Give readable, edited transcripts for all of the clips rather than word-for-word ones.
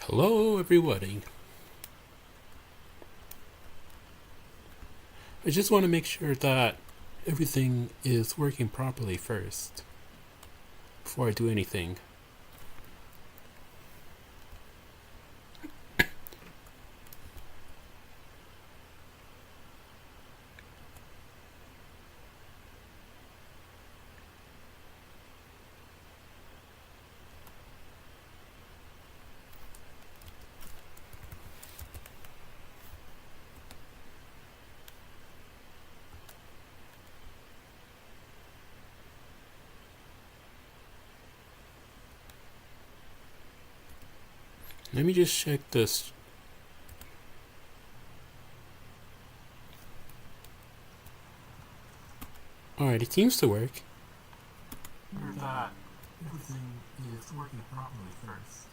Hello, everybody. I just want to make sure that everything is working properly first before I do anything. Let me just check this. Alright, it seems to work. That everything is working properly first.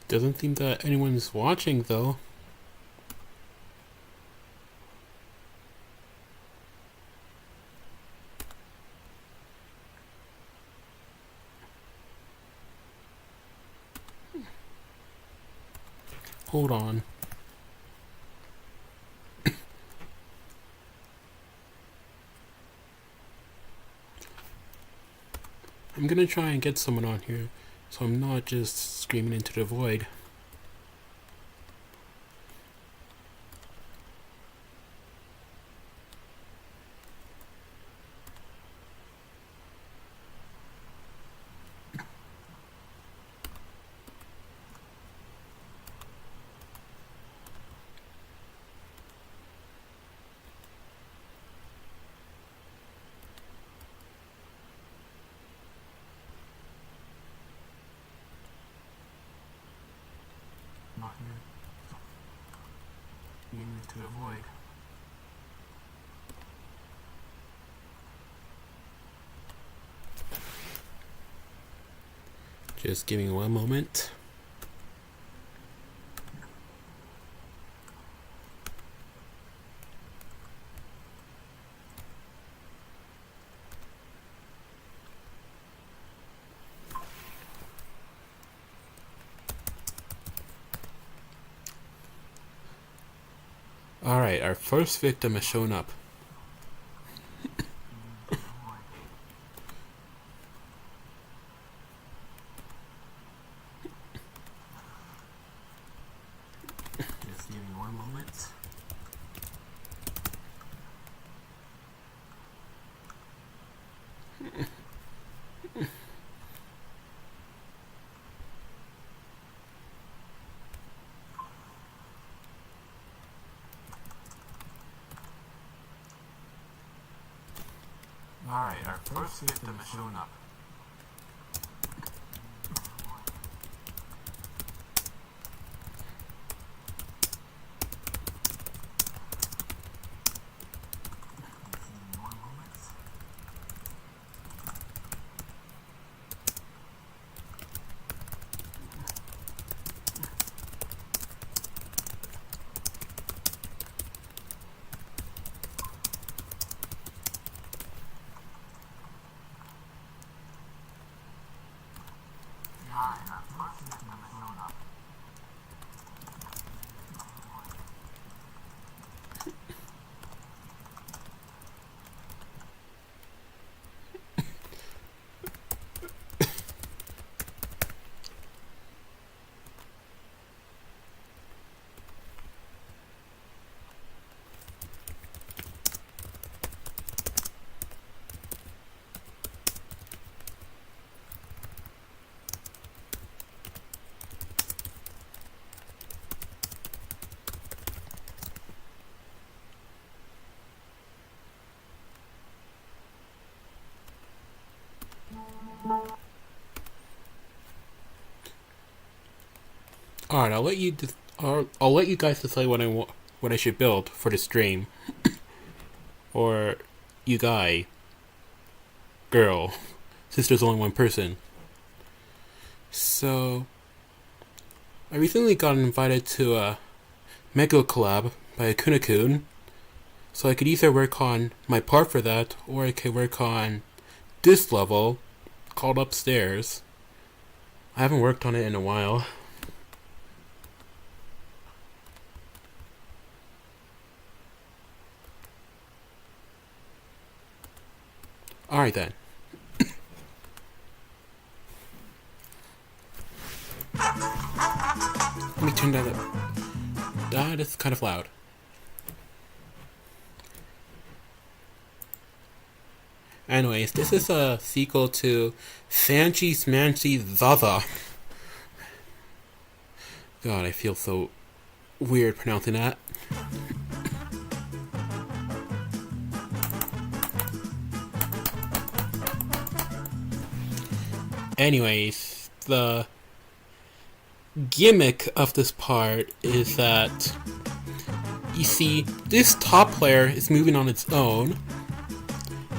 Doesn't seem that anyone's watching though. Hold on. I'm gonna try and get someone on here so I'm not just screaming into the void. Not here. Aiming to avoid. Just give me one moment. Alright, our first victim has shown up. Just give me one moment. Alright, our first victim has shown up. Alright, I'll let you guys decide what I should build for the stream. Or you guy, girl, since there's only one person. So I recently got invited to a Mega collab by Kunakun, so I could either work on my part for that, or I could work on this level called Upstairs. I haven't worked on it in a while. Alright then. Let me turn that up. That is kind of loud. Anyways, this is a sequel to Sanchi Smanchi Zaza. God, I feel so weird pronouncing that. Anyways, the gimmick of this part is that you see this top player is moving on its own,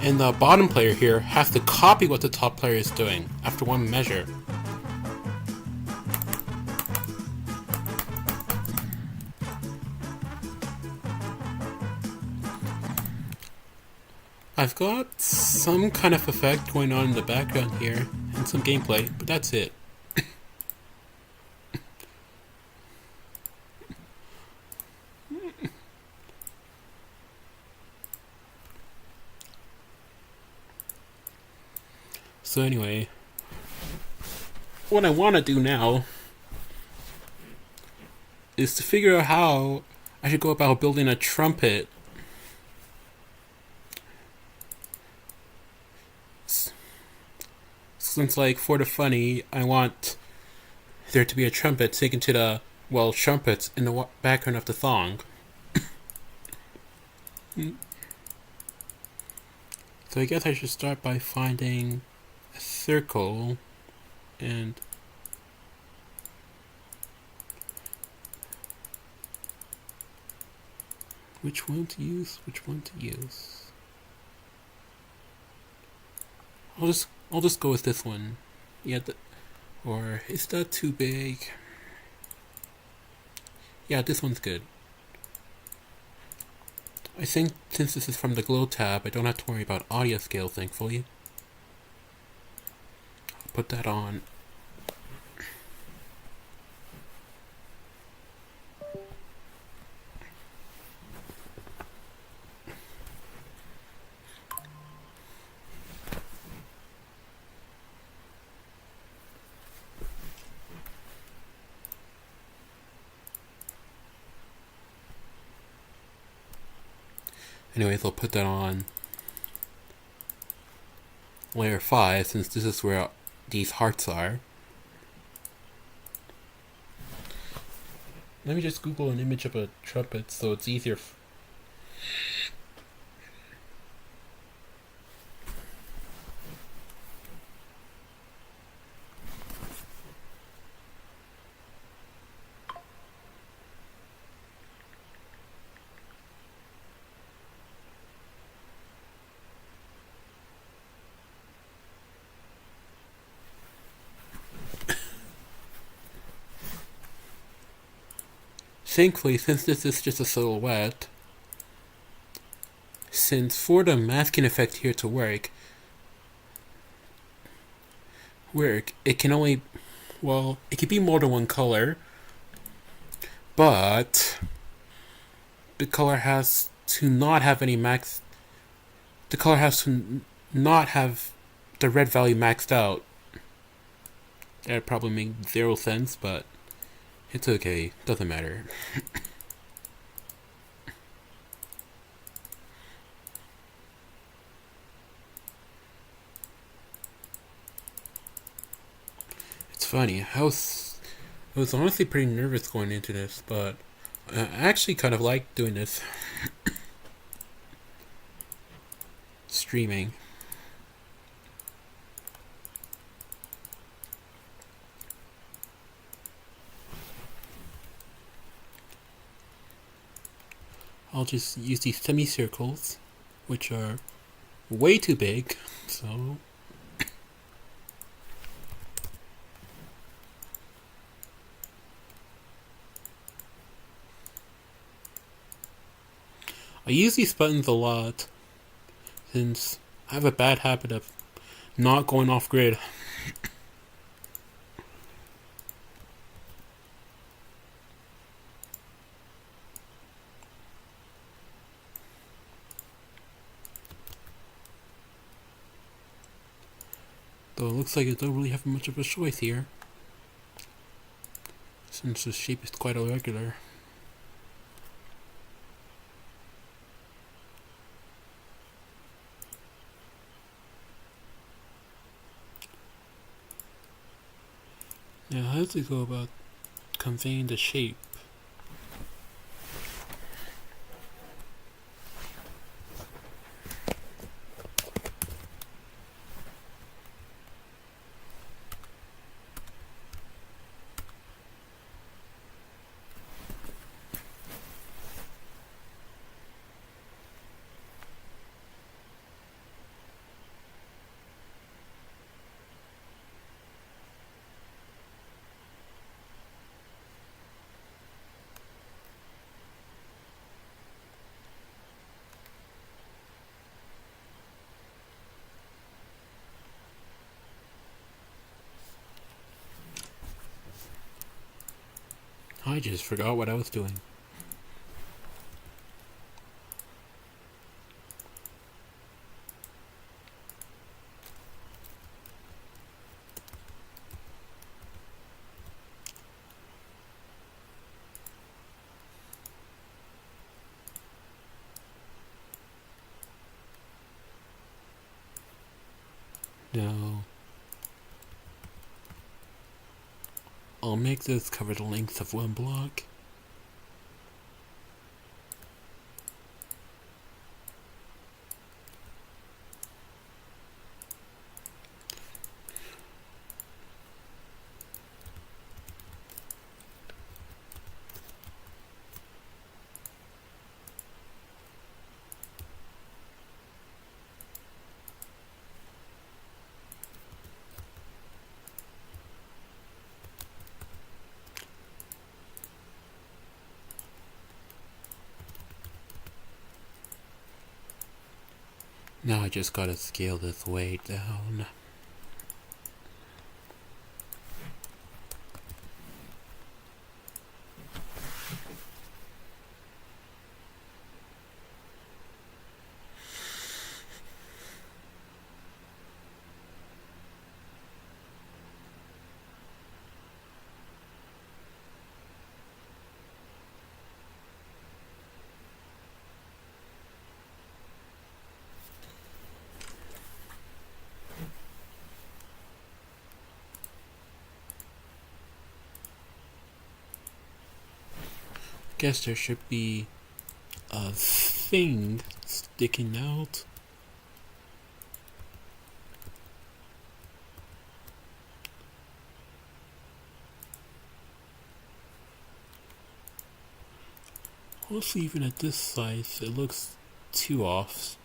and the bottom player here has to copy what the top player is doing after one measure. I've got some kind of effect going on in the background here and some gameplay, but that's it. So anyway, what I want to do now is to figure out how I should go about building a trumpet. Since, like, for the funny, I want there to be a trumpet taken to the, well, trumpets in the background of the song. So I guess I should start by finding a circle and which one to use? I'll just go with this one. Yeah, or is that too big? Yeah, this one's good. I think since this is from the Glow tab, I don't have to worry about audio scale, thankfully. I'll put that on. Anyways, I'll put that on layer 5 since this is where these hearts are. Let me just Google an image of a trumpet so it's easier. Thankfully, since this is just a silhouette, since for the masking effect here to work, it can only, well, it can be more than one color, but the color has to not have any max, the color has to not have the red value maxed out. That'd probably make 0 sense, but it's okay, doesn't matter. It's funny, I was honestly pretty nervous going into this, but I actually kind of like doing this. Streaming. I'll just use these semicircles, which are way too big, so I use these buttons a lot since I have a bad habit of Not going off grid. Though it looks like it don't really have much of a choice here, since the shape is quite irregular. Now how does it go about conveying the shape? I just forgot what I was doing. Now, I'll make this cover the length of one block. Now I just gotta scale this way down. Guess there should be a thing sticking out. Also, even at this size, it looks too off.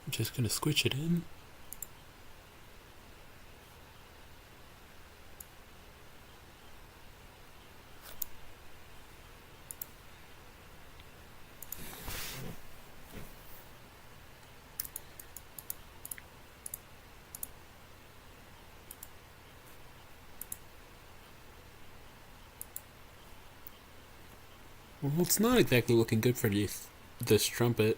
I'm just gonna squish it in. Well, it's not exactly looking good for this trumpet.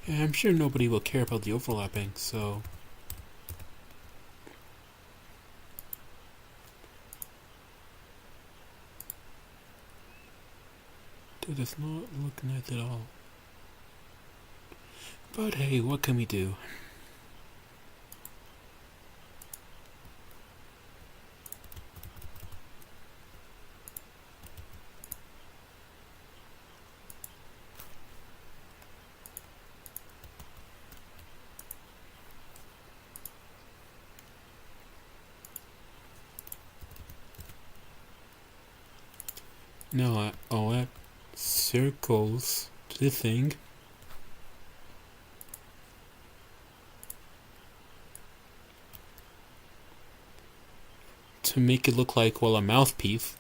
Yeah, I'm sure nobody will care about the overlapping, so... That does not look nice at all. But hey, what can we do? Now I'll add circles to the thing. To make it look like, well, a mouthpiece.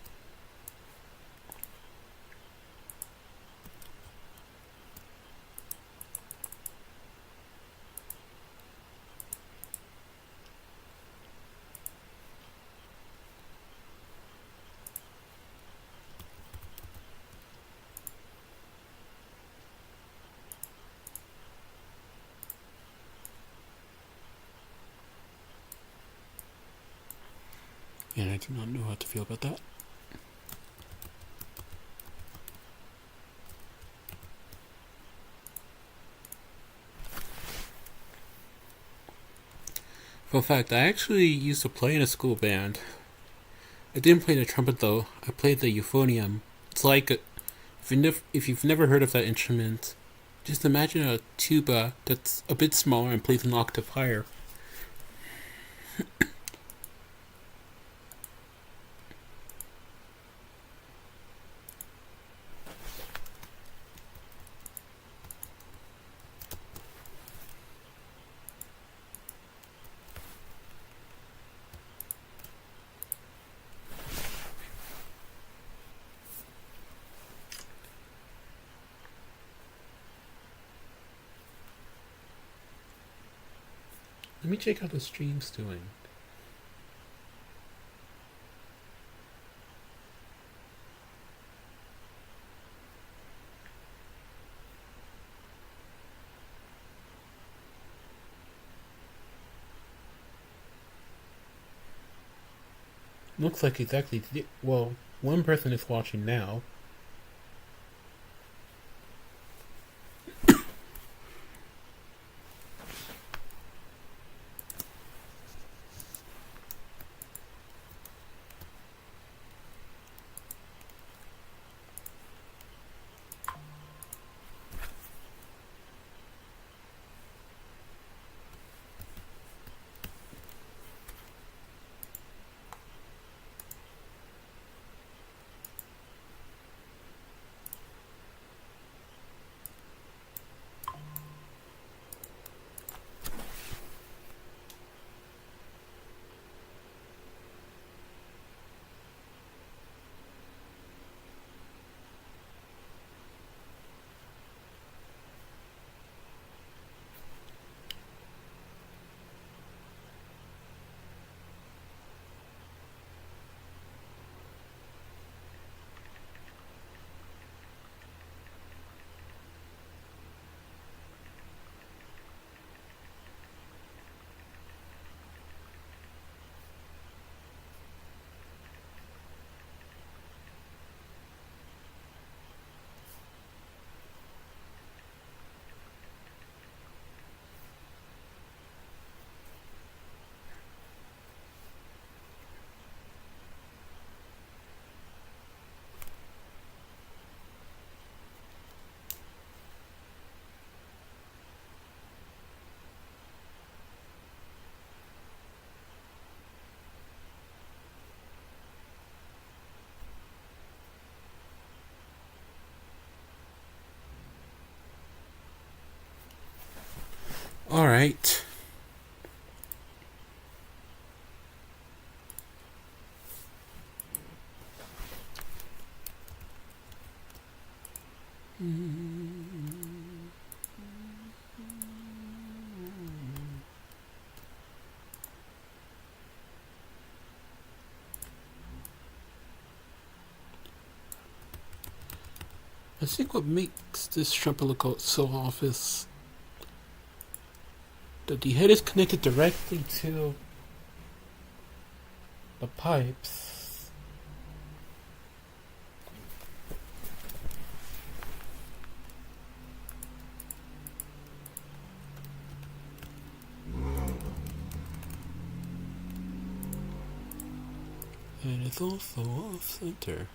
And I do not know how to feel about that. Fun fact, I actually used to play in a school band. I didn't play the trumpet though, I played the euphonium. It's like, if you've never heard of that instrument, just imagine a tuba that's a bit smaller and plays an octave higher. Let me check how the stream's doing. Looks like exactly, well, one person is watching now. Alright. I think what makes this trumpet look so off is that the head is connected directly to the pipes. is also off center.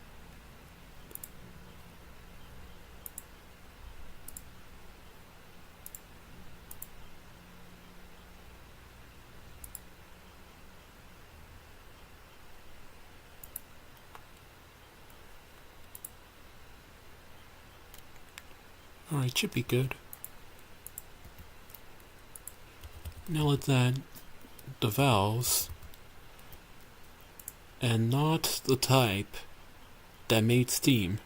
Alright, should be good. Now let's add the valves, and not the type that made steam.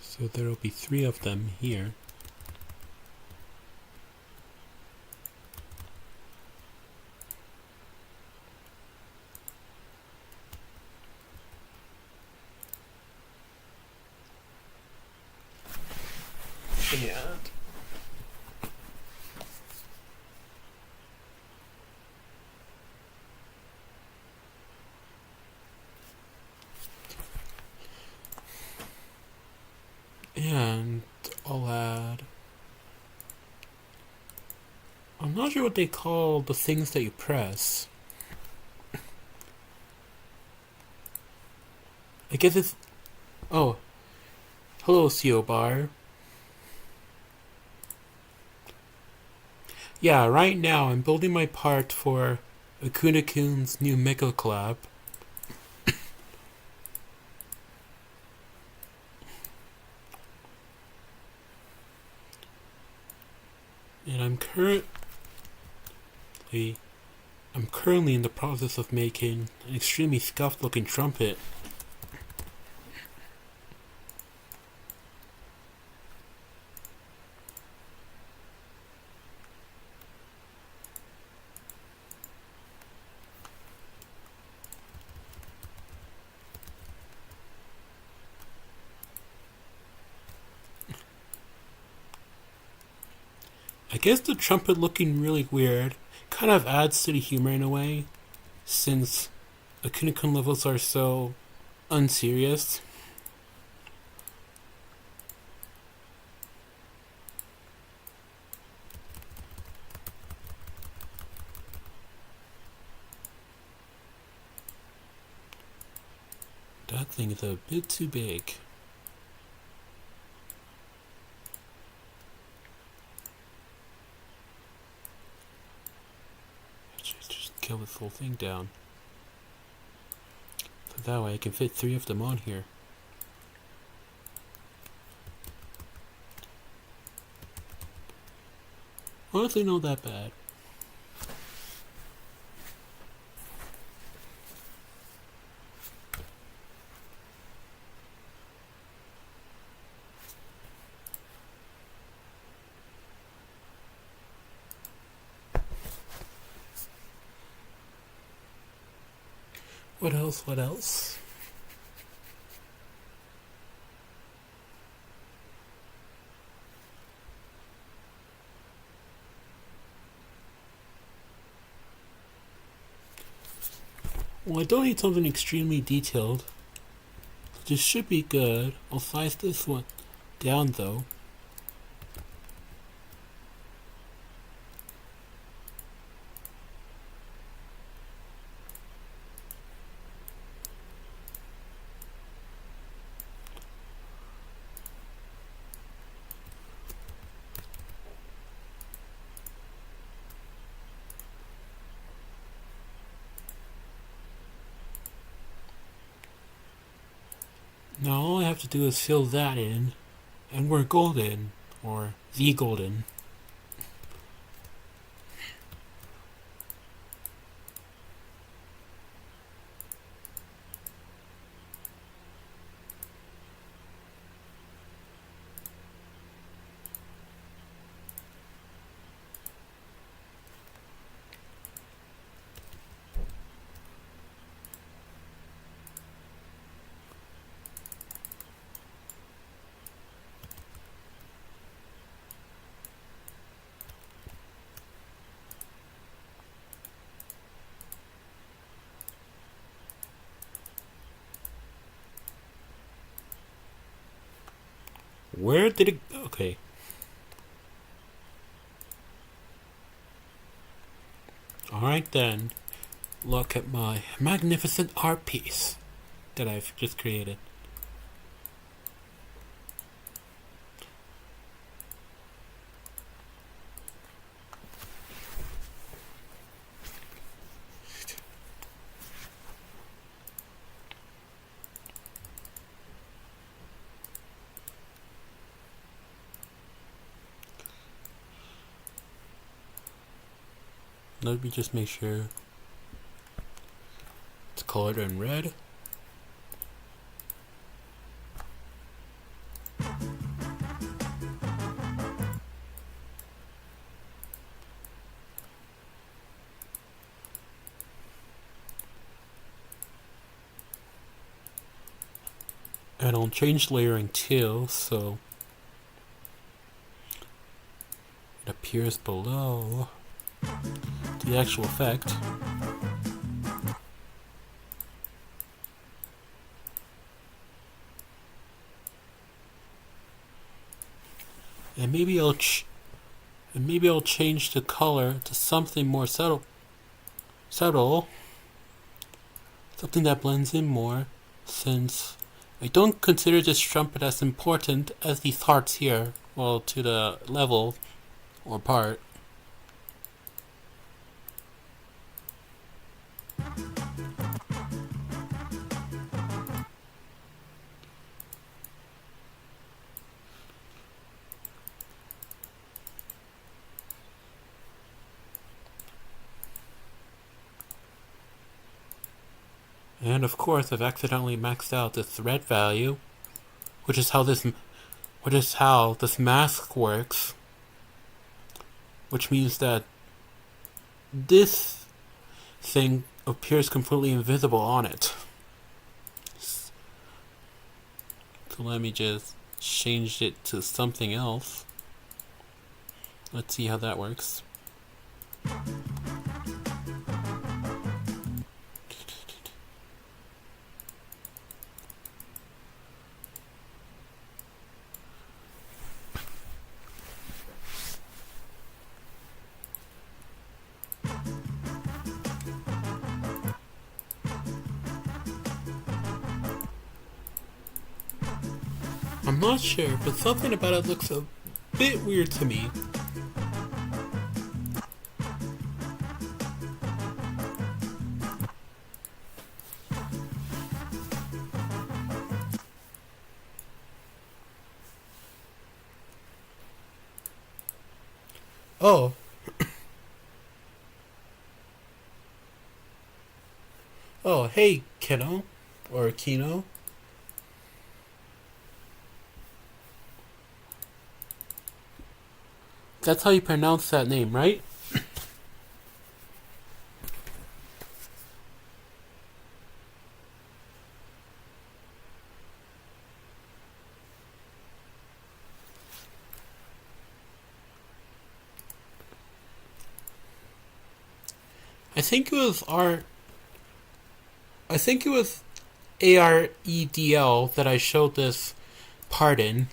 So there will be 3 of them here. And I'll add... I'm not sure what they call the things that you press. I guess it's... Oh. Hello, CO Bar. Yeah, right now I'm building my part for Akuna-kun's new Mega Collab. And I'm currently in the process of making an extremely scuffed looking trumpet. I guess the trumpet looking really weird kind of adds to the humor in a way, since Akuna-kun levels are so unserious. That thing is a bit too big. Just kill this whole thing down. So that way I can fit 3 of them on here. Honestly, not that bad. What else? What else? Well, I don't need something extremely detailed. This should be good. I'll size this one down though. Now all I have to do is fill that in, and we're golden, or the golden. Where did it... Okay. Alright then. Look at my magnificent art piece that I've just created. Let me just make sure it's colored in red. And I'll change layering too, so it appears below the actual effect. And maybe I'll change the color to something more subtle, something that blends in more, since I don't consider this trumpet as important as these hearts here, well, to the level or part. And of course, I've accidentally maxed out the thread value, which is how this mask works. Which means that this thing appears completely invisible on it. So let me just change it to something else. Let's see how that works. I'm not sure, but something about it looks a bit weird to me. Oh. Oh, hey, Kino. Or Kino. That's how you pronounce that name, right? I think it was AREDL that I showed this part in.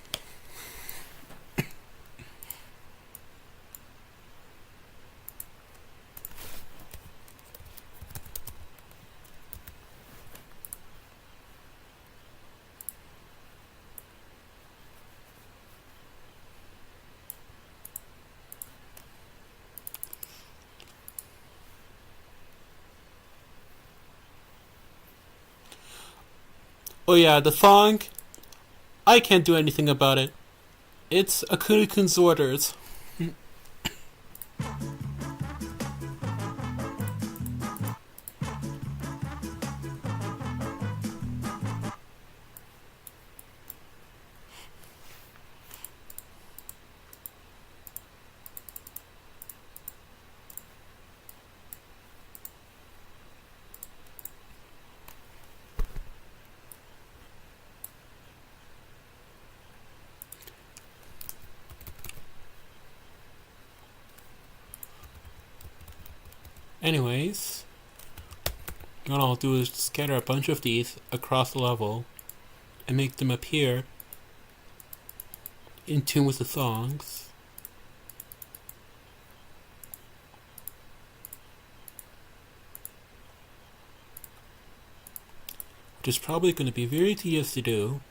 Oh yeah, the song, I can't do anything about it. It's Akuni-kun's orders. Anyways, what I'll do is scatter a bunch of these across the level and make them appear in tune with the songs. Which is probably going to be very tedious to do.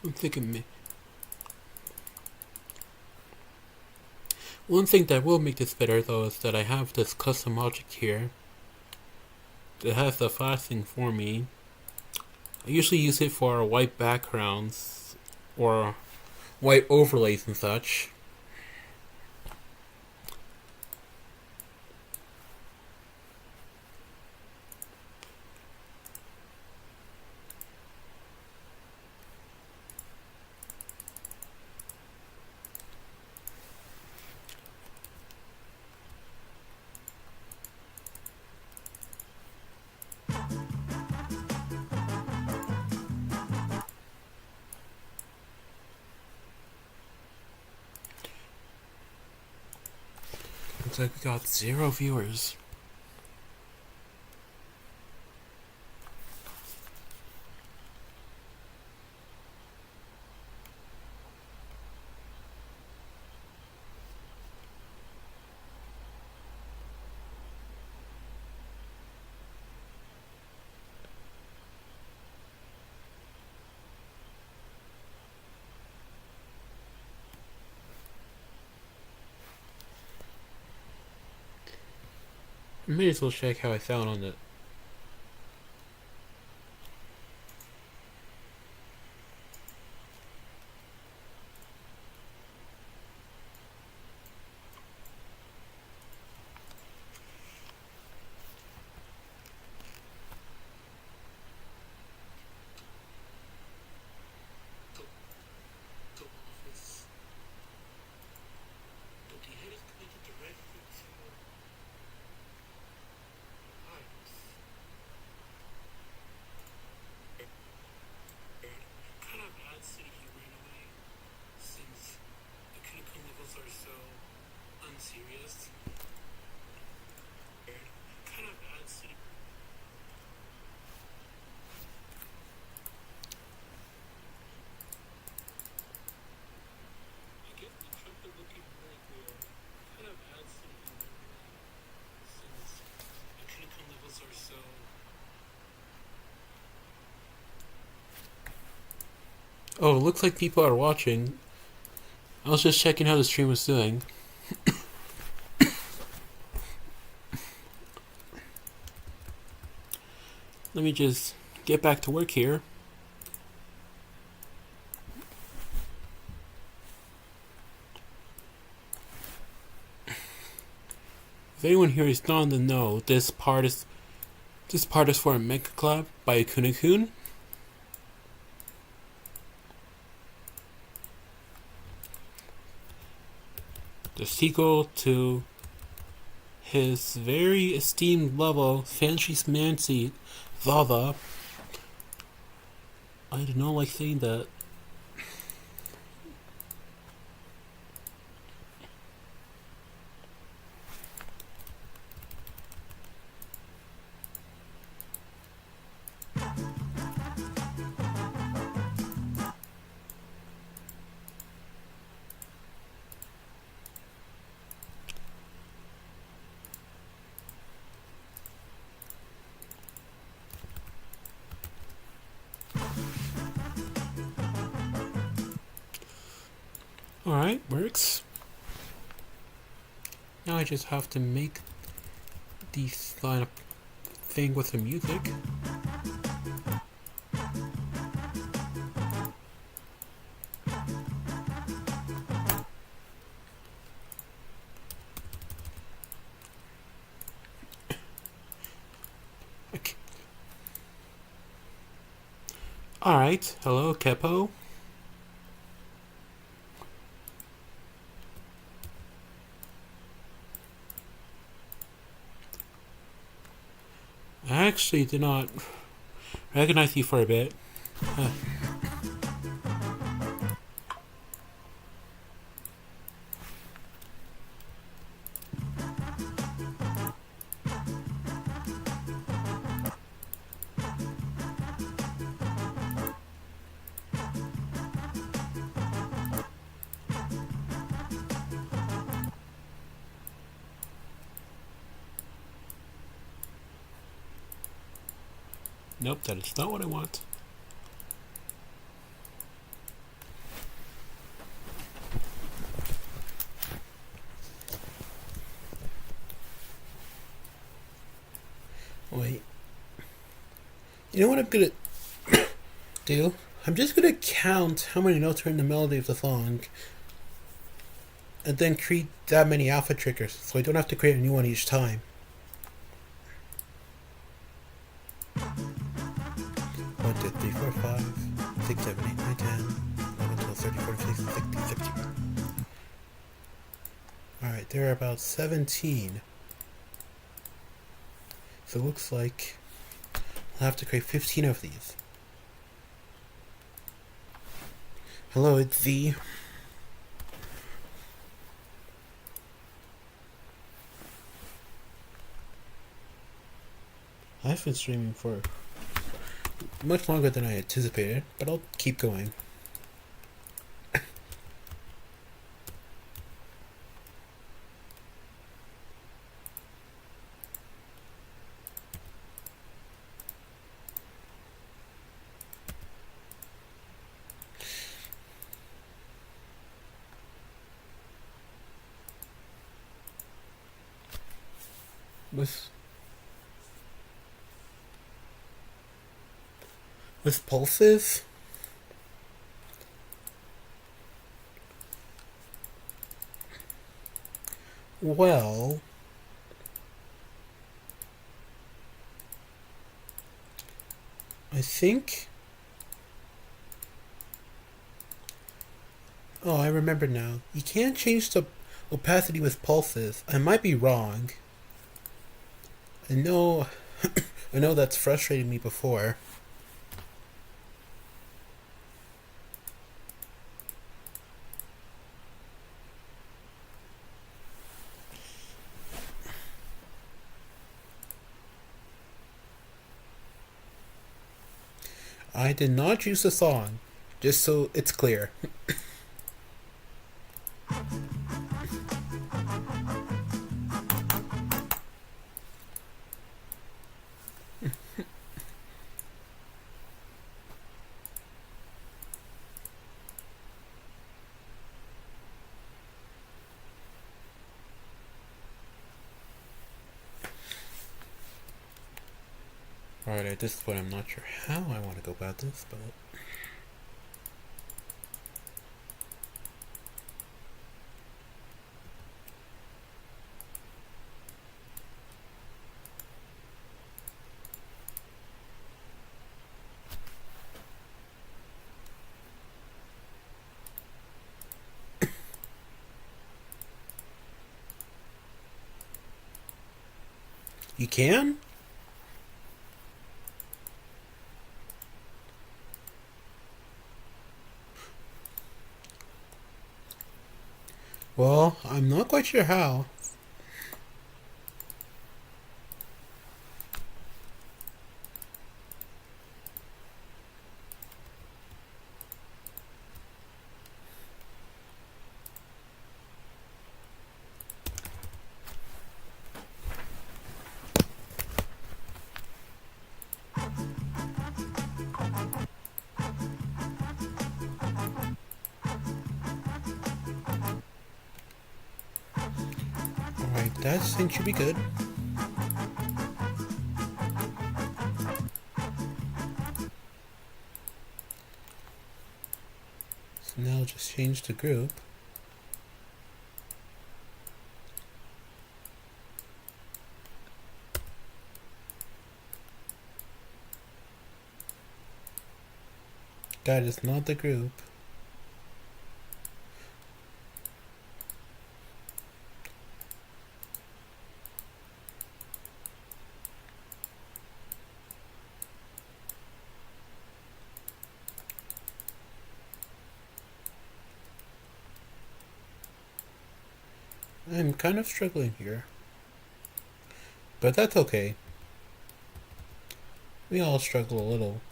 I'm thinking one thing that will make this better though is that I have this custom object here that has the flashing for me. I usually use it for white backgrounds or white overlays and such. Looks like we got 0 viewers. I may as well check how I sound on it. Oh, it looks like people are watching. I was just checking how the stream was doing. Let me just get back to work here. If anyone here is not in the know, this part is for a Mega Collab by Kunekun. The sequel to his very esteemed level, Fancy's Mancy, Zava. I do not like saying that. Alright, works. Now I just have to make the sign up thing with the music. Okay. Alright, hello Kepo. I actually did not recognize you for a bit. Nope, that is not what I want. Wait. You know what I'm gonna do? I'm just gonna count how many notes are in the melody of the song, and then create that many alpha triggers, so I don't have to create a new one each time. 1, 2, 3, 4, 5, 6, 7, 8, 9, 10, 11, 12, 13, 14, 15, 16, 17. Alright, there are about 17. So it looks like I'll have to create 15 of these. Hello, it's Z. I've been streaming for much longer than I anticipated, but I'll keep going. With pulses, well, I think. Oh, I remember now. You can't change the opacity with pulses. I might be wrong. I know, I know that's frustrated me before. I did not choose the song, just so it's clear. Alright, at this point I'm not sure how I want to go about this, but... You can? Well, I'm not quite sure how. Alright, that thing should be good. So now I'll just change the group. That is not the group. I'm kind of struggling here. But that's okay. We all struggle a little.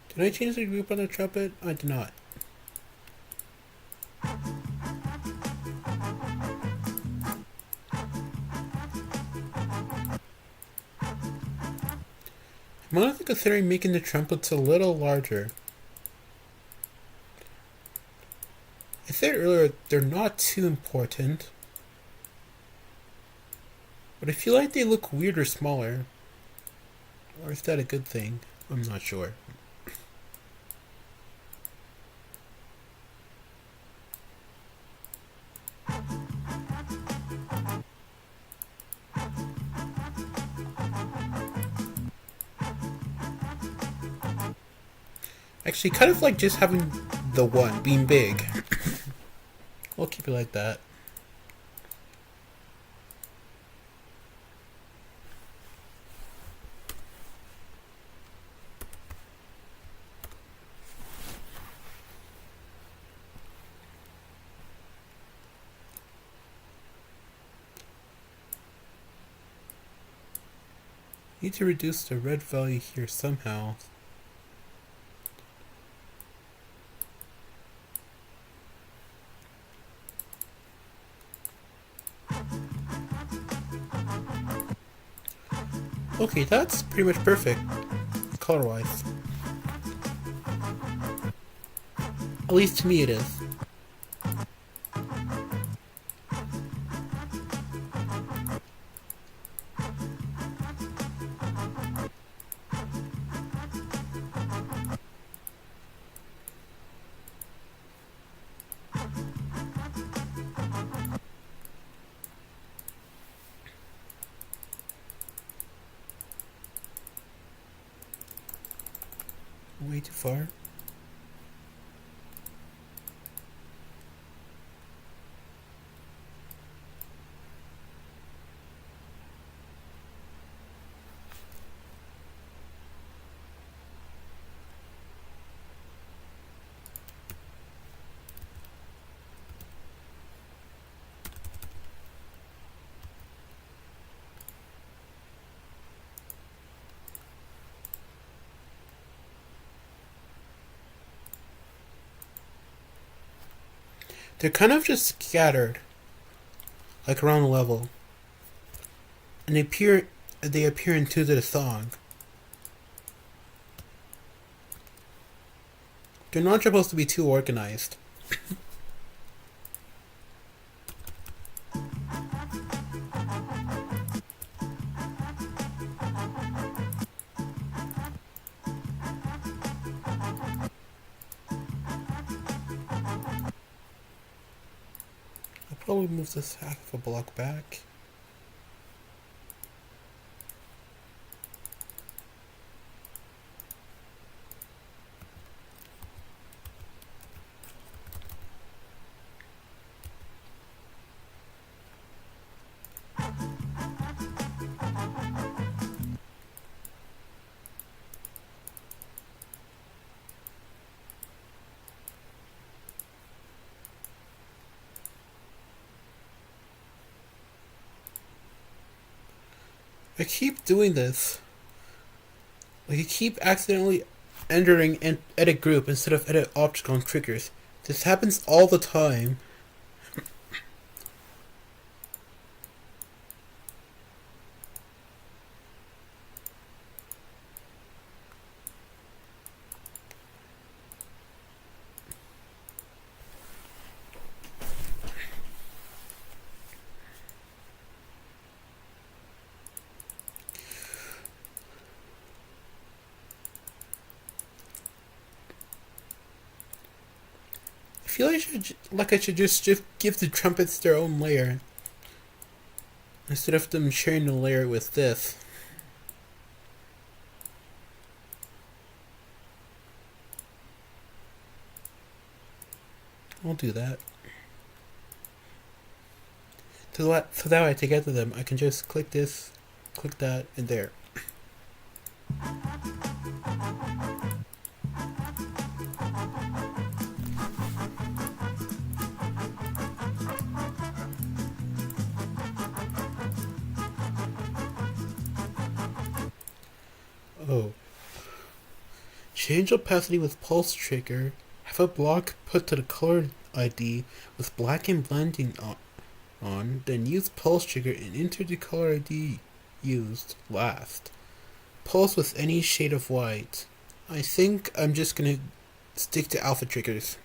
Did I change the group on the trumpet? I did not. I'm honestly considering making the trumpets a little larger. I said earlier they're not too important, but I feel like they look weird or smaller. Or is that a good thing? I'm not sure. Actually, kind of like just having the one being big. We'll keep it like that. Need to reduce the red value here somehow. Okay, that's pretty much perfect, color-wise. At least to me it is. Way too far. They're kind of just scattered, like around the level, and they appear into the song. They're not supposed to be too organized. I'll probably move this half of a block back. I keep doing this. Like, I keep accidentally entering an edit group instead of edit object on triggers. This happens all the time. I feel I should just give the trumpets their own layer instead of them sharing the layer with this. I'll do that. So that way to get to them, I can just click this, click that, and there. Oh. Change opacity with pulse trigger. Have a block put to the color ID with black and blending on, then use pulse trigger and enter the color ID used last. Pulse with any shade of white. I think I'm just gonna stick to alpha triggers.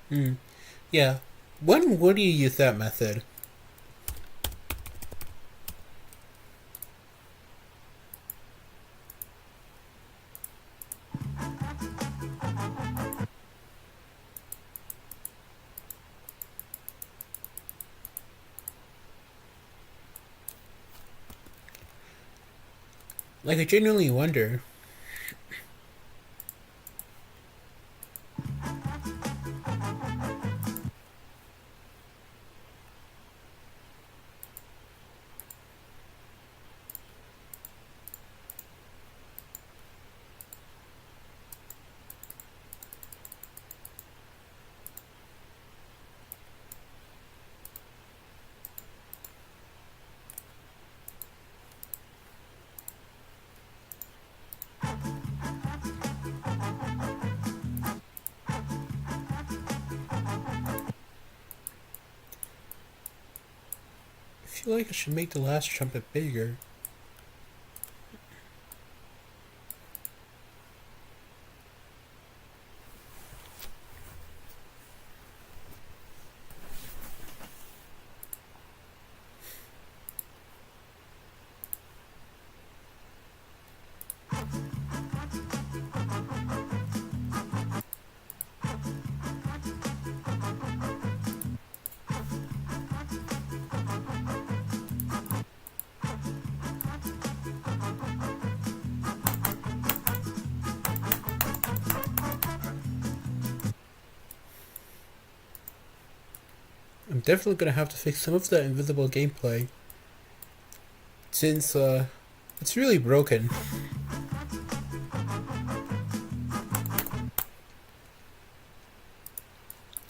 Hmm. Yeah. When would you use that method? Like, I genuinely wonder. I feel like I should make the last trumpet bigger. I'm definitely gonna have to fix some of the invisible gameplay. Since, it's really broken.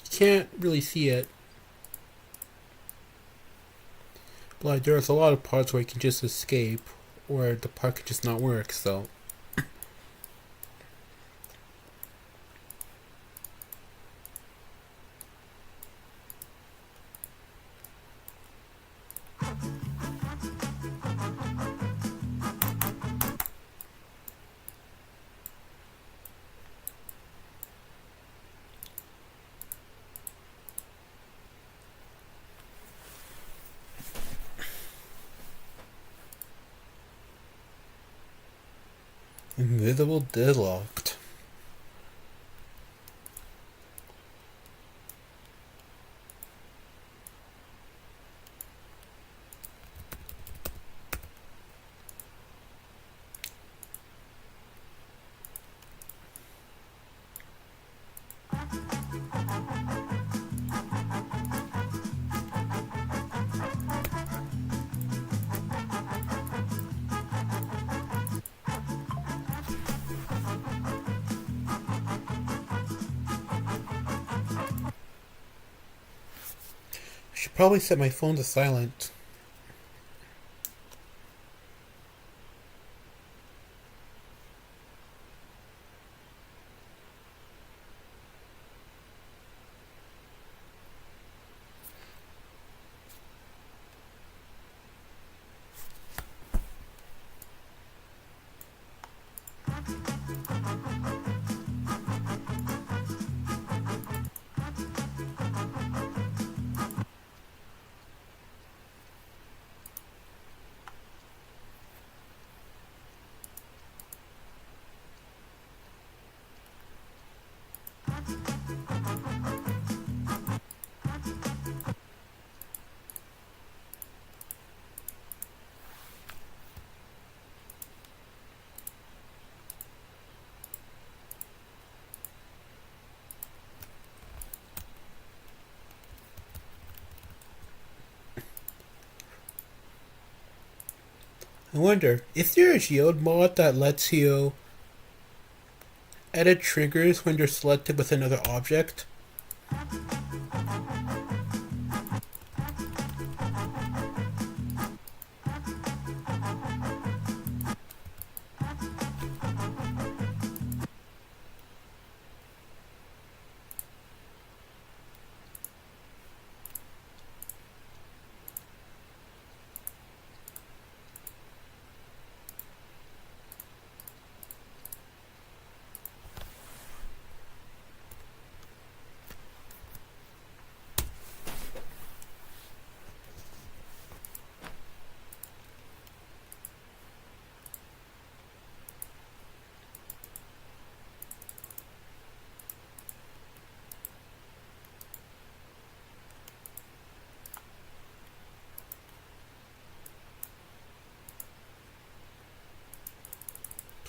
You can't really see it. Like, there's a lot of parts where you can just escape, or the part could just not work, so. Invisible deadlocked. I should probably set my phone to silent. I wonder, is there a shield mod that lets you edit triggers when you're selected with another object?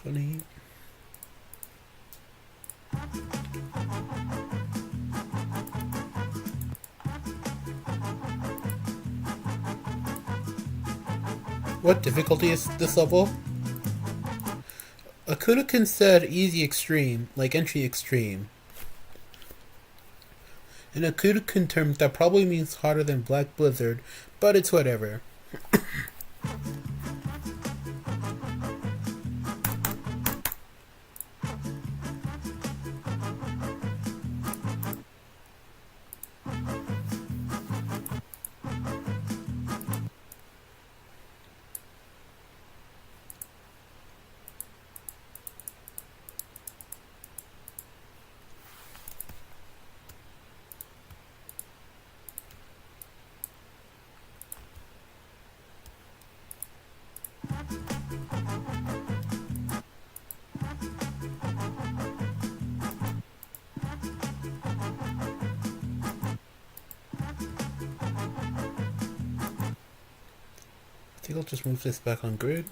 20. What difficulty is this level? Akudakin said easy extreme, like entry extreme. In Akudakin terms, that probably means hotter than Black Blizzard, but it's whatever. I think I'll just move this back on grid.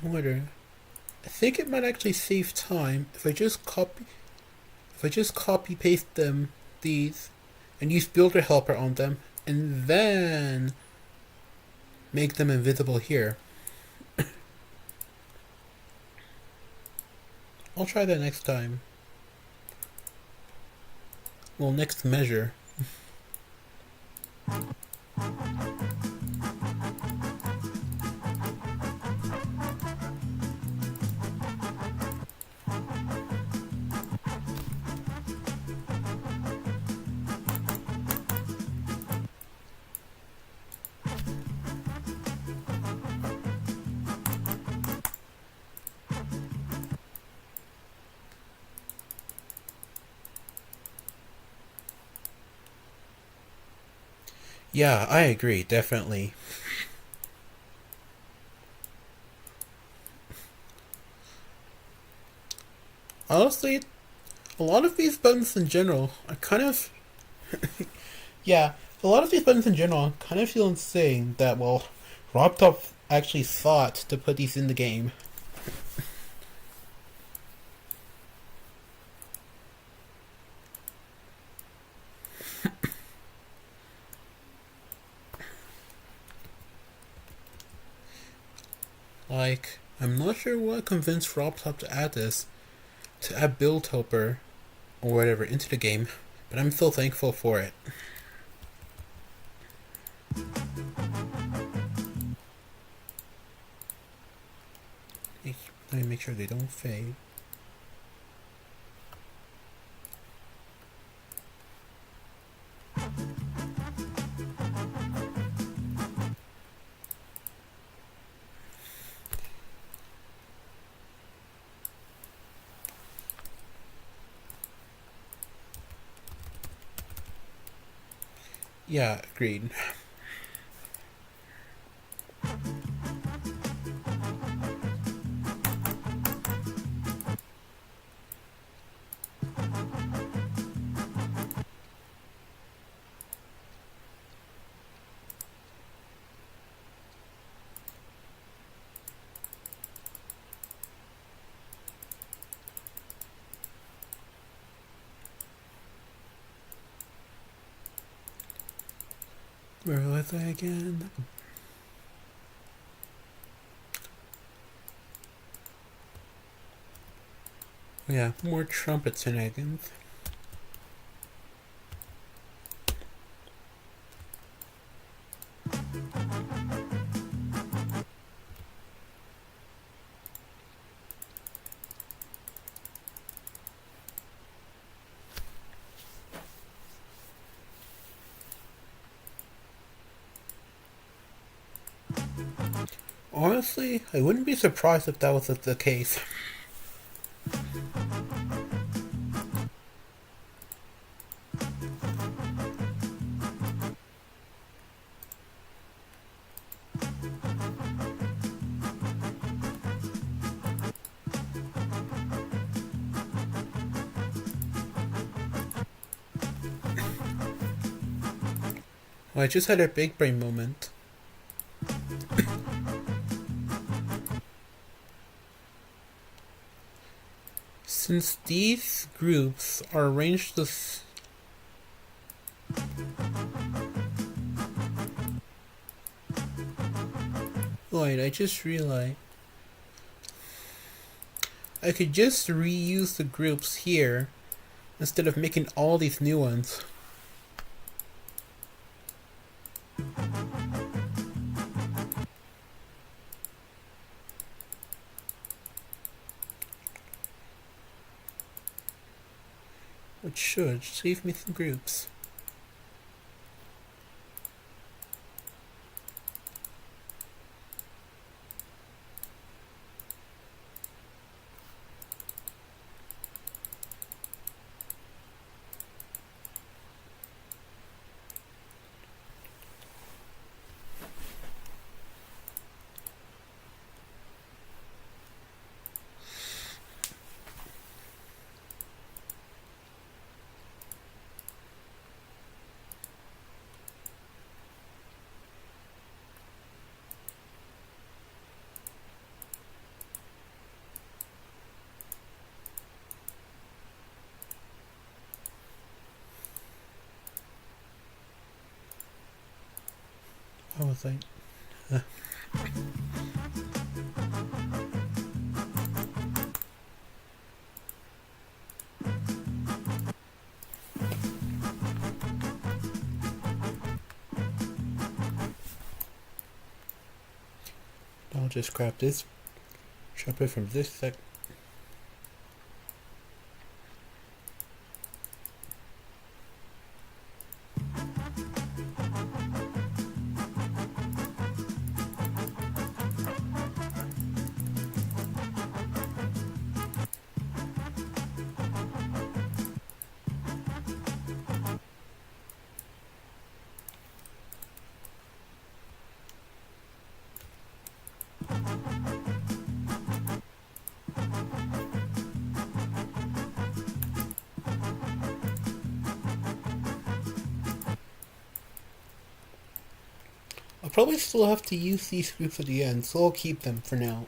I wonder. I think it might actually save time if I just copy paste these and use builder helper on them and then make them invisible here. I'll try that next time. Well, next measure. Yeah, I agree, definitely. Honestly, a lot of these buttons in general are kind of. Yeah, a lot of these buttons in general kind of feel insane that, well, RobTop actually thought to put these in the game. Like, I'm not sure what convinced RobTop to add this, to add Build Helper, or whatever, into the game, but I'm still thankful for it. Let me make sure they don't fade. Yeah, agreed. Where was I again? Yeah, more trumpet shenanigans. Honestly, I wouldn't be surprised if that was the case. Well, I just had a big brain moment. Since these groups are arranged this. Wait, I just realized I could just reuse the groups here instead of making all these new ones. Which should save me some groups. I was like, I'll just grab this, chop it from this sec. I'll probably still have to use these groups at the end, so I'll keep them for now.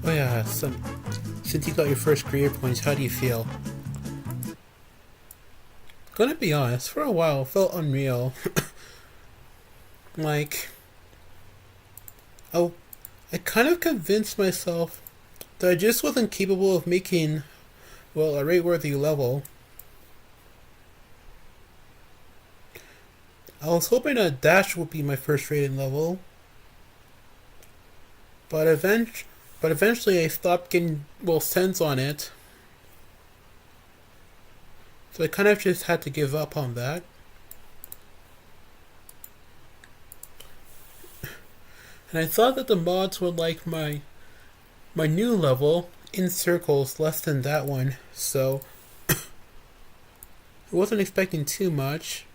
Oh yeah, since you got your first career points, how do you feel? Gonna be honest, for a while it felt unreal. Like, oh, I kind of convinced myself that I just wasn't capable of making, well, a rate-worthy level. I was hoping a dash would be my first rated level, but eventually I stopped getting, well, sense on it. So I kind of just had to give up on that. And I thought that the mods would like my new level in circles less than that one, so I wasn't expecting too much.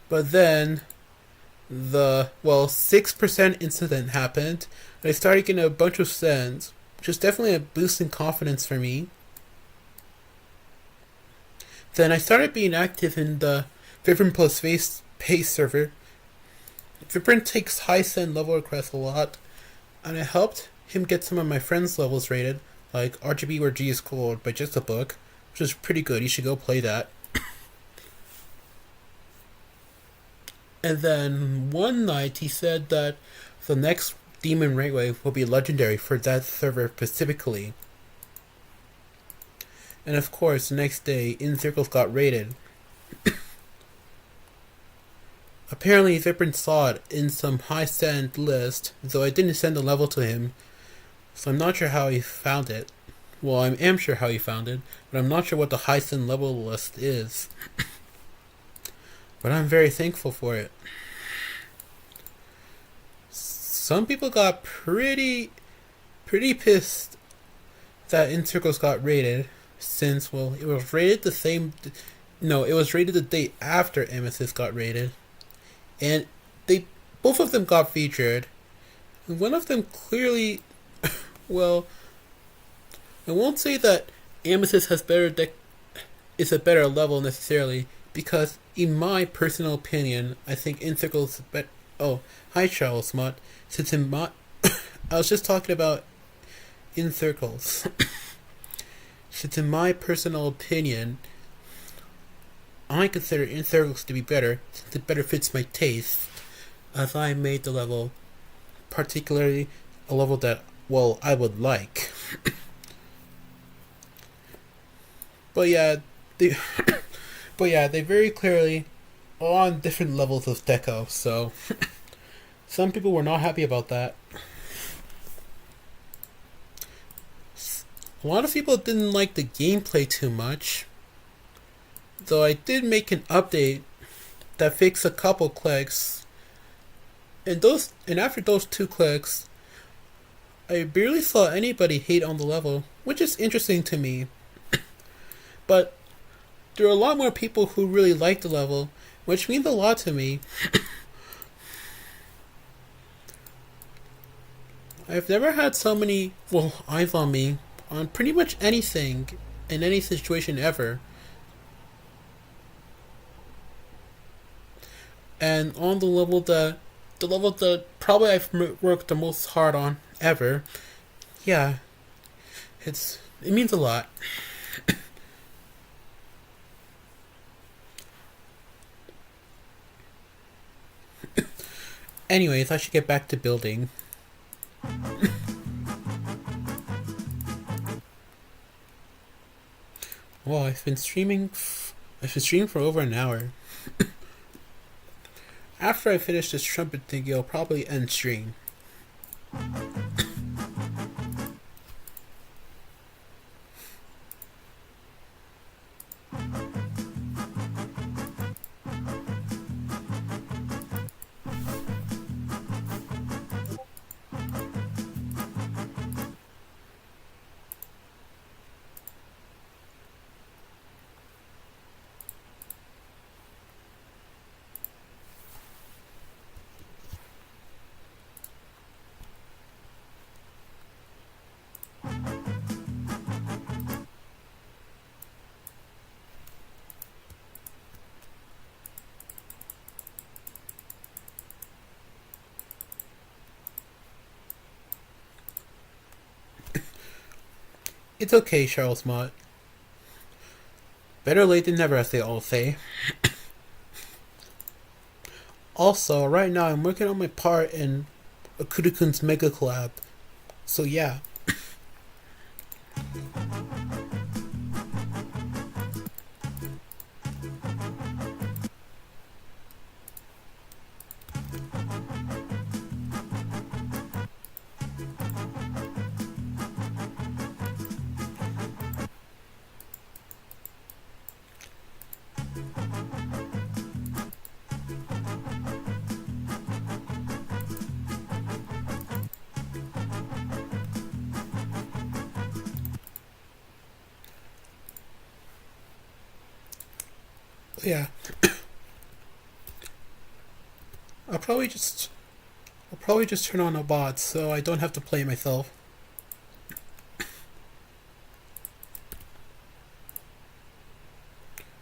But then the 6% incident happened, and I started getting a bunch of sends, which is definitely a boost in confidence for me. Then I started being active in the Vibram plus Pace server. Vibram takes high send level requests a lot, and I helped him get some of my friends' levels rated, like RGB where G is cold by just a book, which is pretty good. You should go play that. And then one night he said that the next Demon Rank Wave will be legendary for that server specifically. And of course, the next day, In Circles got raided. Apparently, Viprin saw it in some high send list, though I didn't send the level to him, so I'm not sure how he found it. Well, I am sure how he found it, but I'm not sure what the high send level list is. But I'm very thankful for it. Some people got pretty pissed that In Circles got raided, since, well, it was rated the same. No, it was rated the day after Amethyst got raided, and they both of them got featured. One of them clearly, well, I won't say that Amethyst has is a better level necessarily, because in my personal opinion, I think In Circles. Oh, hi Charles Mott. Since in my, I was just talking about In Circles. Since in my personal opinion, I consider In Circles to be better, since it better fits my taste, as I made the level, particularly a level that, well, I would like. But yeah, they, but yeah, they very clearly are on different levels of deco, so some people were not happy about that. A lot of people didn't like the gameplay too much, though I did make an update that fixed a couple clicks, and after those 2 clicks, I barely saw anybody hate on the level, which is interesting to me. But there are a lot more people who really like the level, which means a lot to me. I've never had so many, well, eyes on me on pretty much anything in any situation ever. And on the level that probably I've worked the most hard on ever, yeah, it means a lot. Anyways, I should get back to building. Well, I've been streaming for over an hour. After I finish this trumpet thing, I'll probably end stream. It's okay, Charles Mott. Better late than never, as they all say. Also, right now I'm working on my part in Akuda-kun's Mega Collab. So yeah. Yeah. I'll probably just turn on a bot so I don't have to play myself.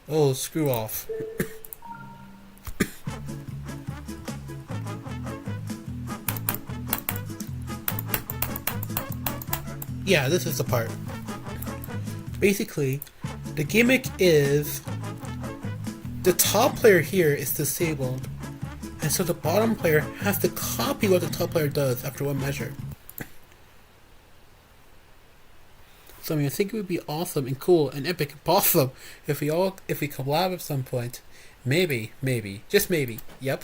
Oh, screw off. Yeah, this is the part. Basically, the gimmick is the top player here is disabled, and so the bottom player has to copy what the top player does after one measure. So I mean, I think it would be awesome and cool and epic and awesome if we collab at some point. Maybe, just maybe. Yep.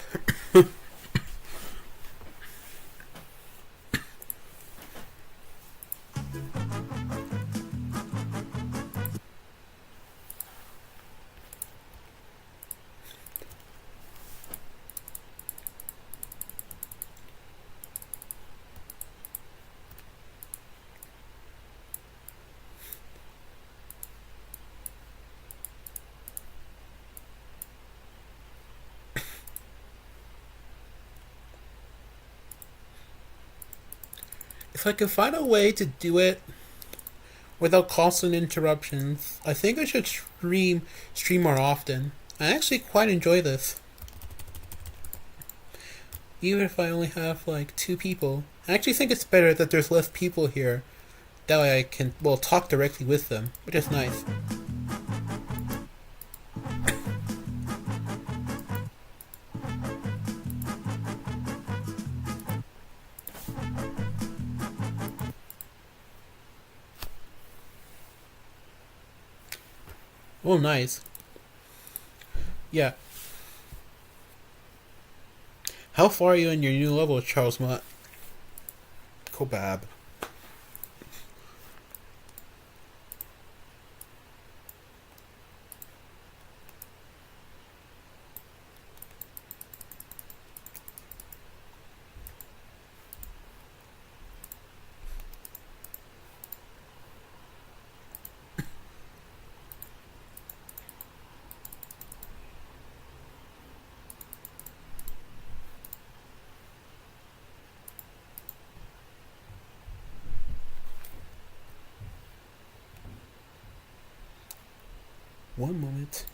If I can find a way to do it without constant interruptions, I think I should stream more often. I actually quite enjoy this. Even if I only have like 2 people. I actually think it's better that there's less people here. That way I can, well, talk directly with them, which is nice. Oh, nice. Yeah. How far are you in your new level, Charles Mutt? Kobab. One moment.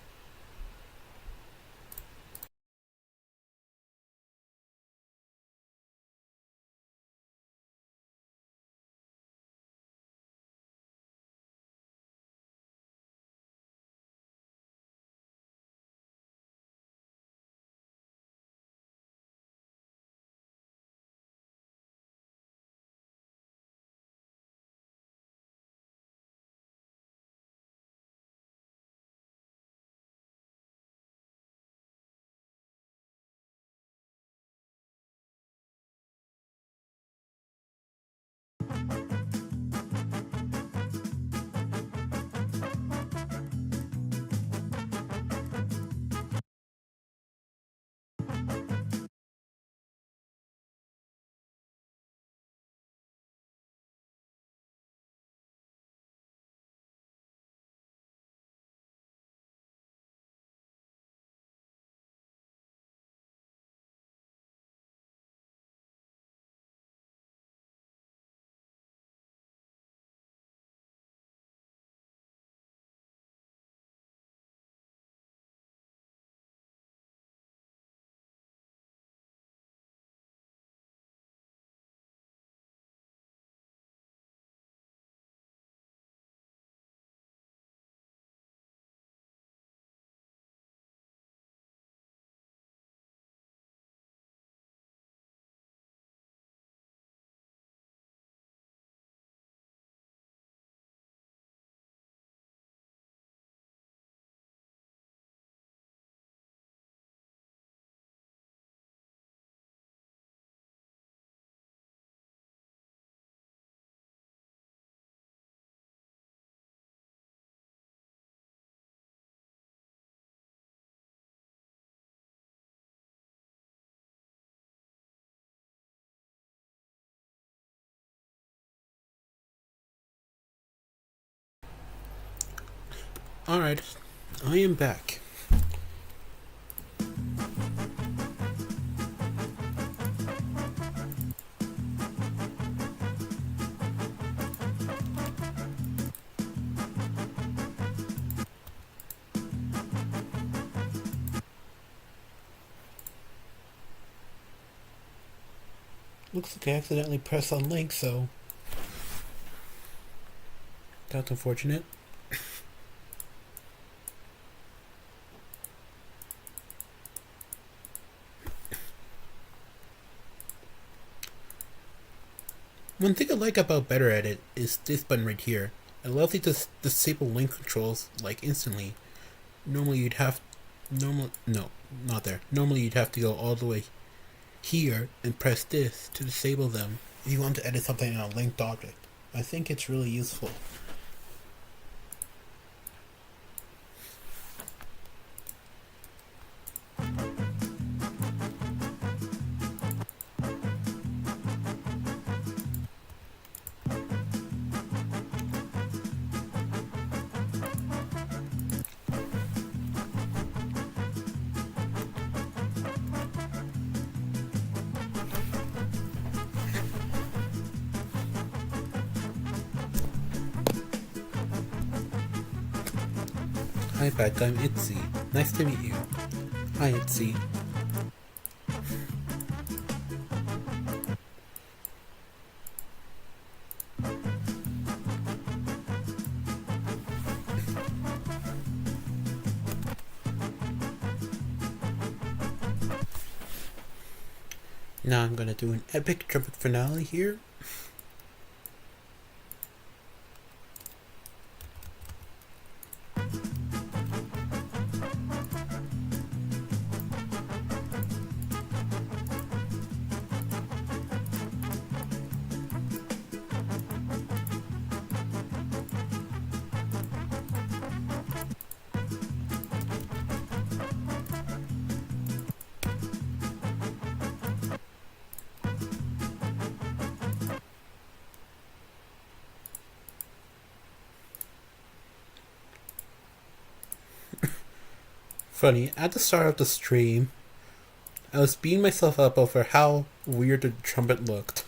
Alright, I am back. Looks like I accidentally pressed on link, so that's unfortunate. One thing I like about Better Edit is this button right here. It allows you to disable link controls like instantly. Normally you'd have no, not there. Normally you'd have to go all the way here and press this to disable them if you want to edit something in a linked object. I think it's really useful. Hi Beck, I'm Itzy. Nice to meet you. Hi Itzy. Now I'm gonna do an epic trumpet finale here. Funny, at the start of the stream, I was beating myself up over how weird the trumpet looked.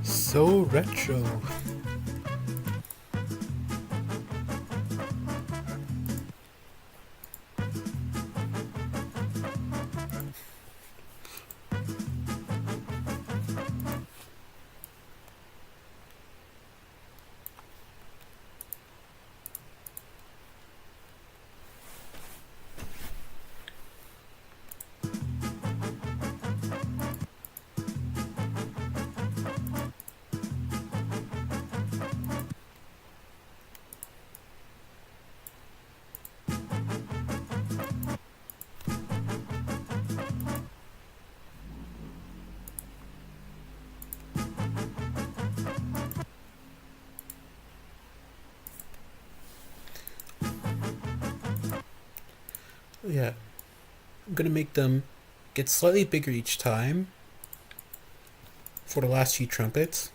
So retro. Yeah, I'm gonna make them get slightly bigger each time for the last few trumpets.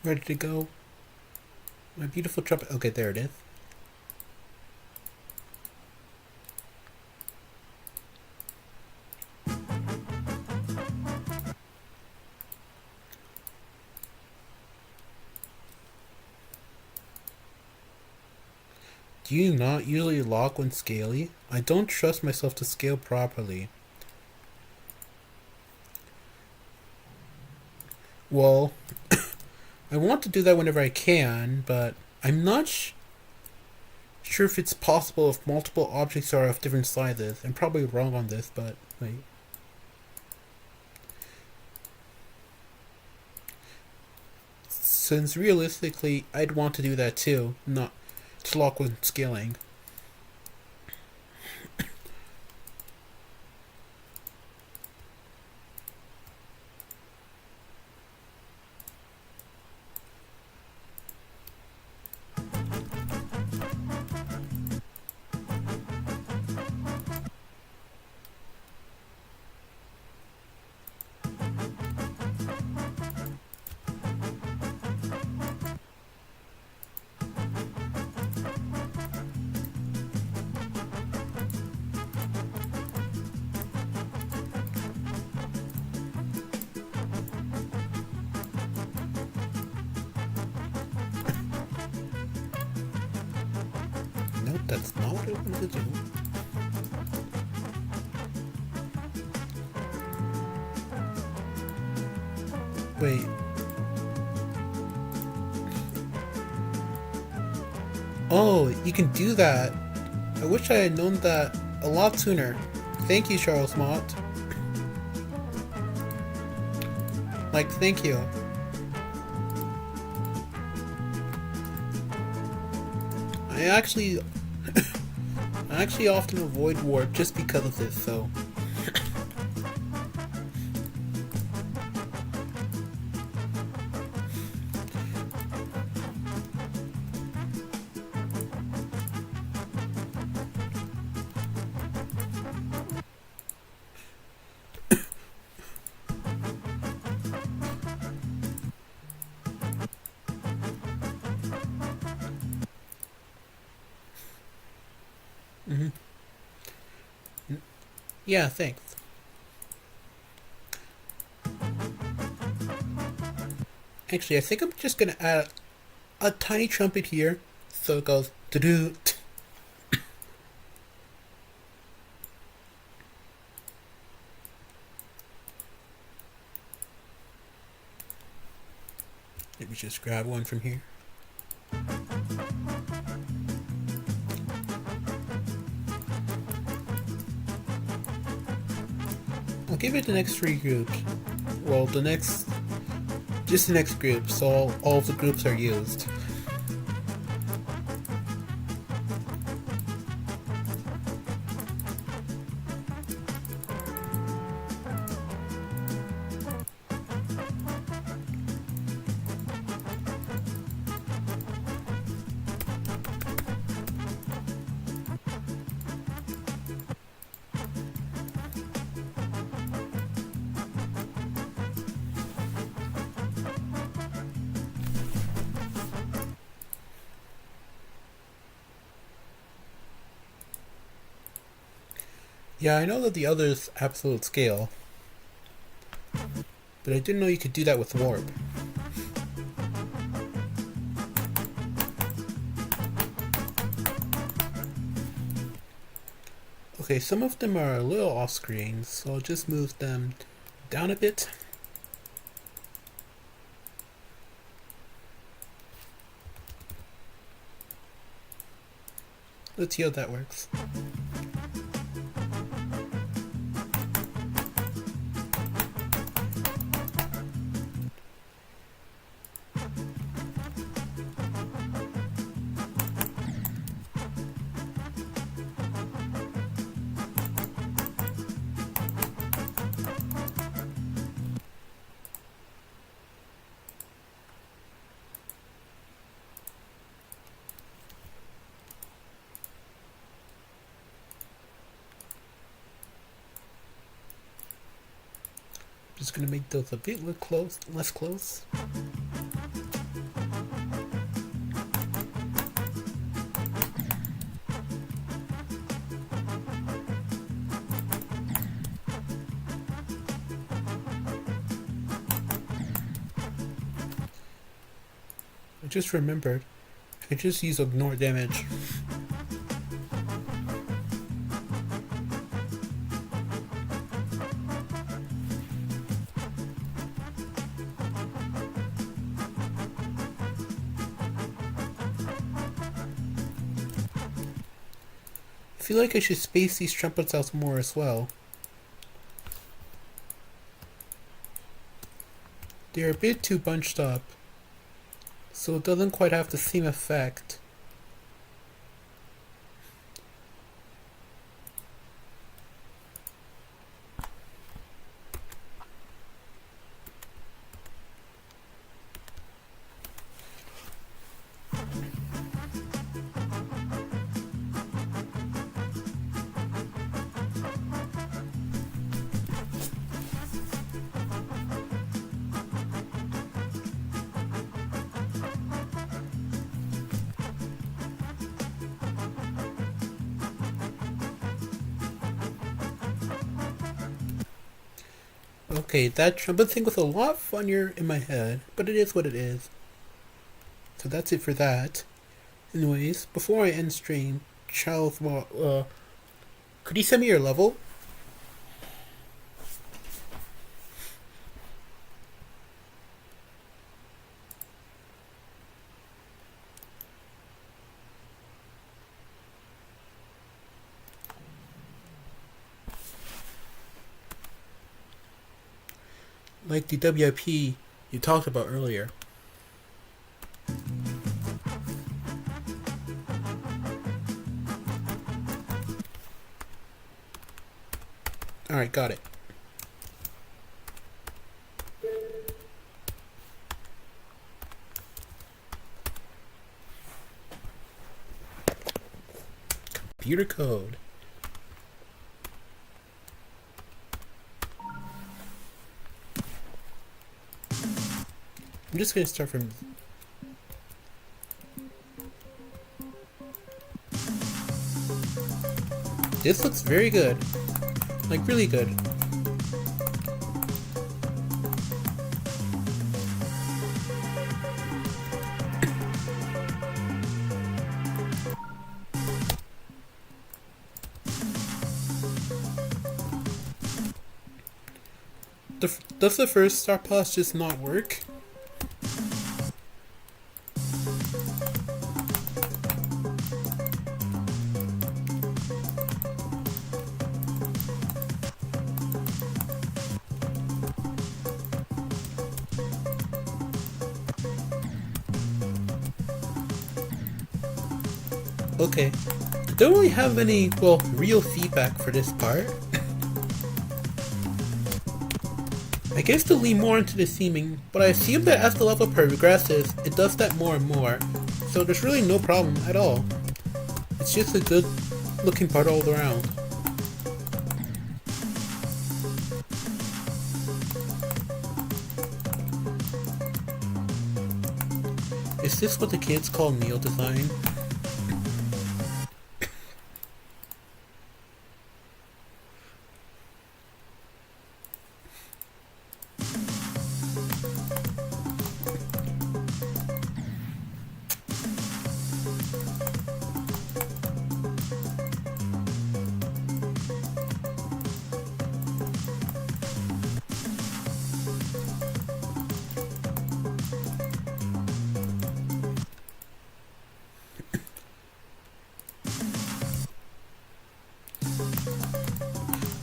Where did it go? My beautiful trumpet. Okay, there it is. Do you not usually lock when scaly? I don't trust myself to scale properly. Well, I want to do that whenever I can, but I'm not sure if it's possible if multiple objects are of different sizes. I'm probably wrong on this, but wait. Since realistically, I'd want to do that too, not to lock when scaling. Nope, that's not what I wanted to do. Wait. Oh, you can do that. I wish I had known that a lot sooner. Thank you, Charles Mott. Like, thank you. I actually I actually often avoid warp just because of this, so mm-hmm. Yeah, thanks. Actually, I think I'm just gonna add a tiny trumpet here, so it goes to do. Let me just grab one from here. I'll give it the next 3 groups. Well, just the next group, so all of the groups are used. Yeah, I know that the other's absolute scale, but I didn't know you could do that with warp. Okay, some of them are a little off screen, so I'll just move them down a bit. Let's see how that works. Just gonna make those a bit less close. I just remembered. I can just use ignore damage. I feel like I should space these trumpets out more as well. They're a bit too bunched up, so it doesn't quite have the same effect. Okay, that trumpet thing was a lot funnier in my head, but it is what it is. So that's it for that. Anyways, before I end stream, Charles, could you send me your level? Like the WIP you talked about earlier. Alright, got it. Computer code. I'm just gonna start from... This looks very good. Like, really good. Does the first star plus just not work? Okay. I don't really have any, well, real feedback for this part. I guess to lean more into the theming, but I assume that as the level progresses, it does that more and more, so there's really no problem at all. It's just a good looking part all around. Is this what the kids call meal design?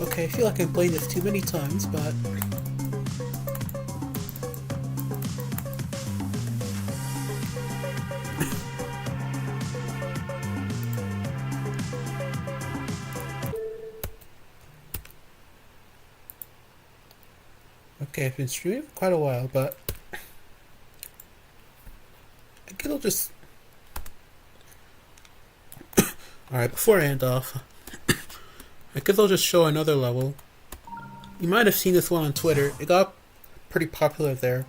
Okay, I feel like I've played this too many times, but... Okay, I've been streaming for quite a while, but... I guess I'll just... Alright, before I end off... I guess I'll just show another level. You might have seen this one on Twitter. It got pretty popular there.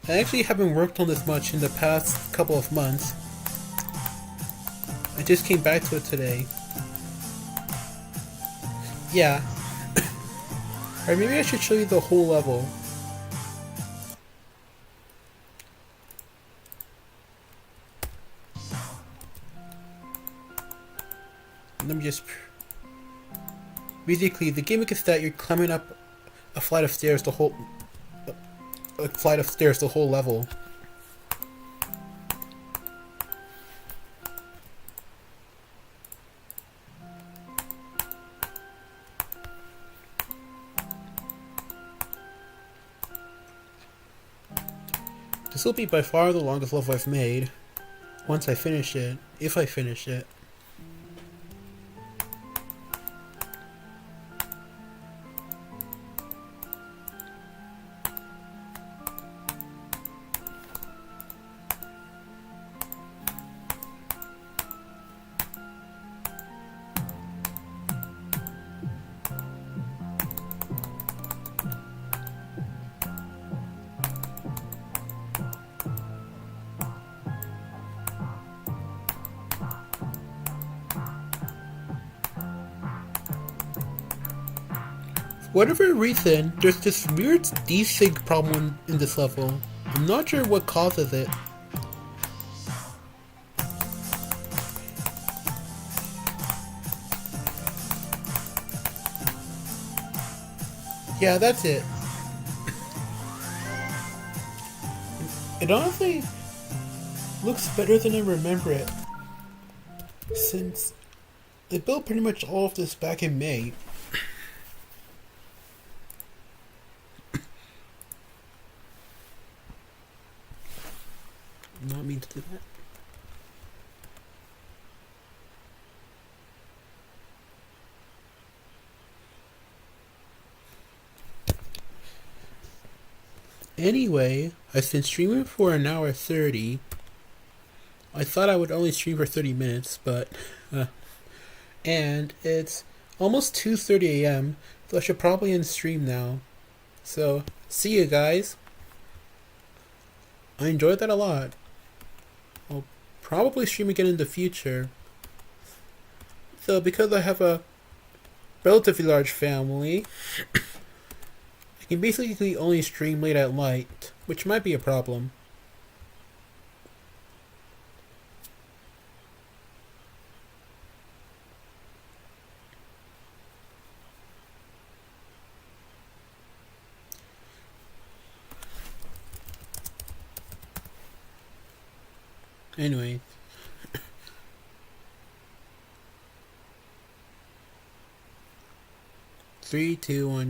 I actually haven't worked on this much in the past couple of months. I just came back to it today. Yeah. Or maybe I should show you the whole level. Let me just. Basically, the gimmick is that you're climbing up a flight of stairs the whole level. This will be by far the longest level I've made. Once I finish it, if I finish it. Whatever reason, there's this weird desync problem in this level. I'm not sure what causes it. Yeah, that's it. It honestly looks better than I remember it, since I built pretty much all of this back in May. Not mean to do that. Anyway, I've been streaming for an hour 30. I thought I would only stream for 30 minutes, but and it's almost 2:30 a.m., so I should probably end stream now. So, see you guys. I enjoyed that a lot. I'll probably stream again in the future. So, because I have a relatively large family, I can basically only stream late at night, which might be a problem. Anyway. 3, 2, 1.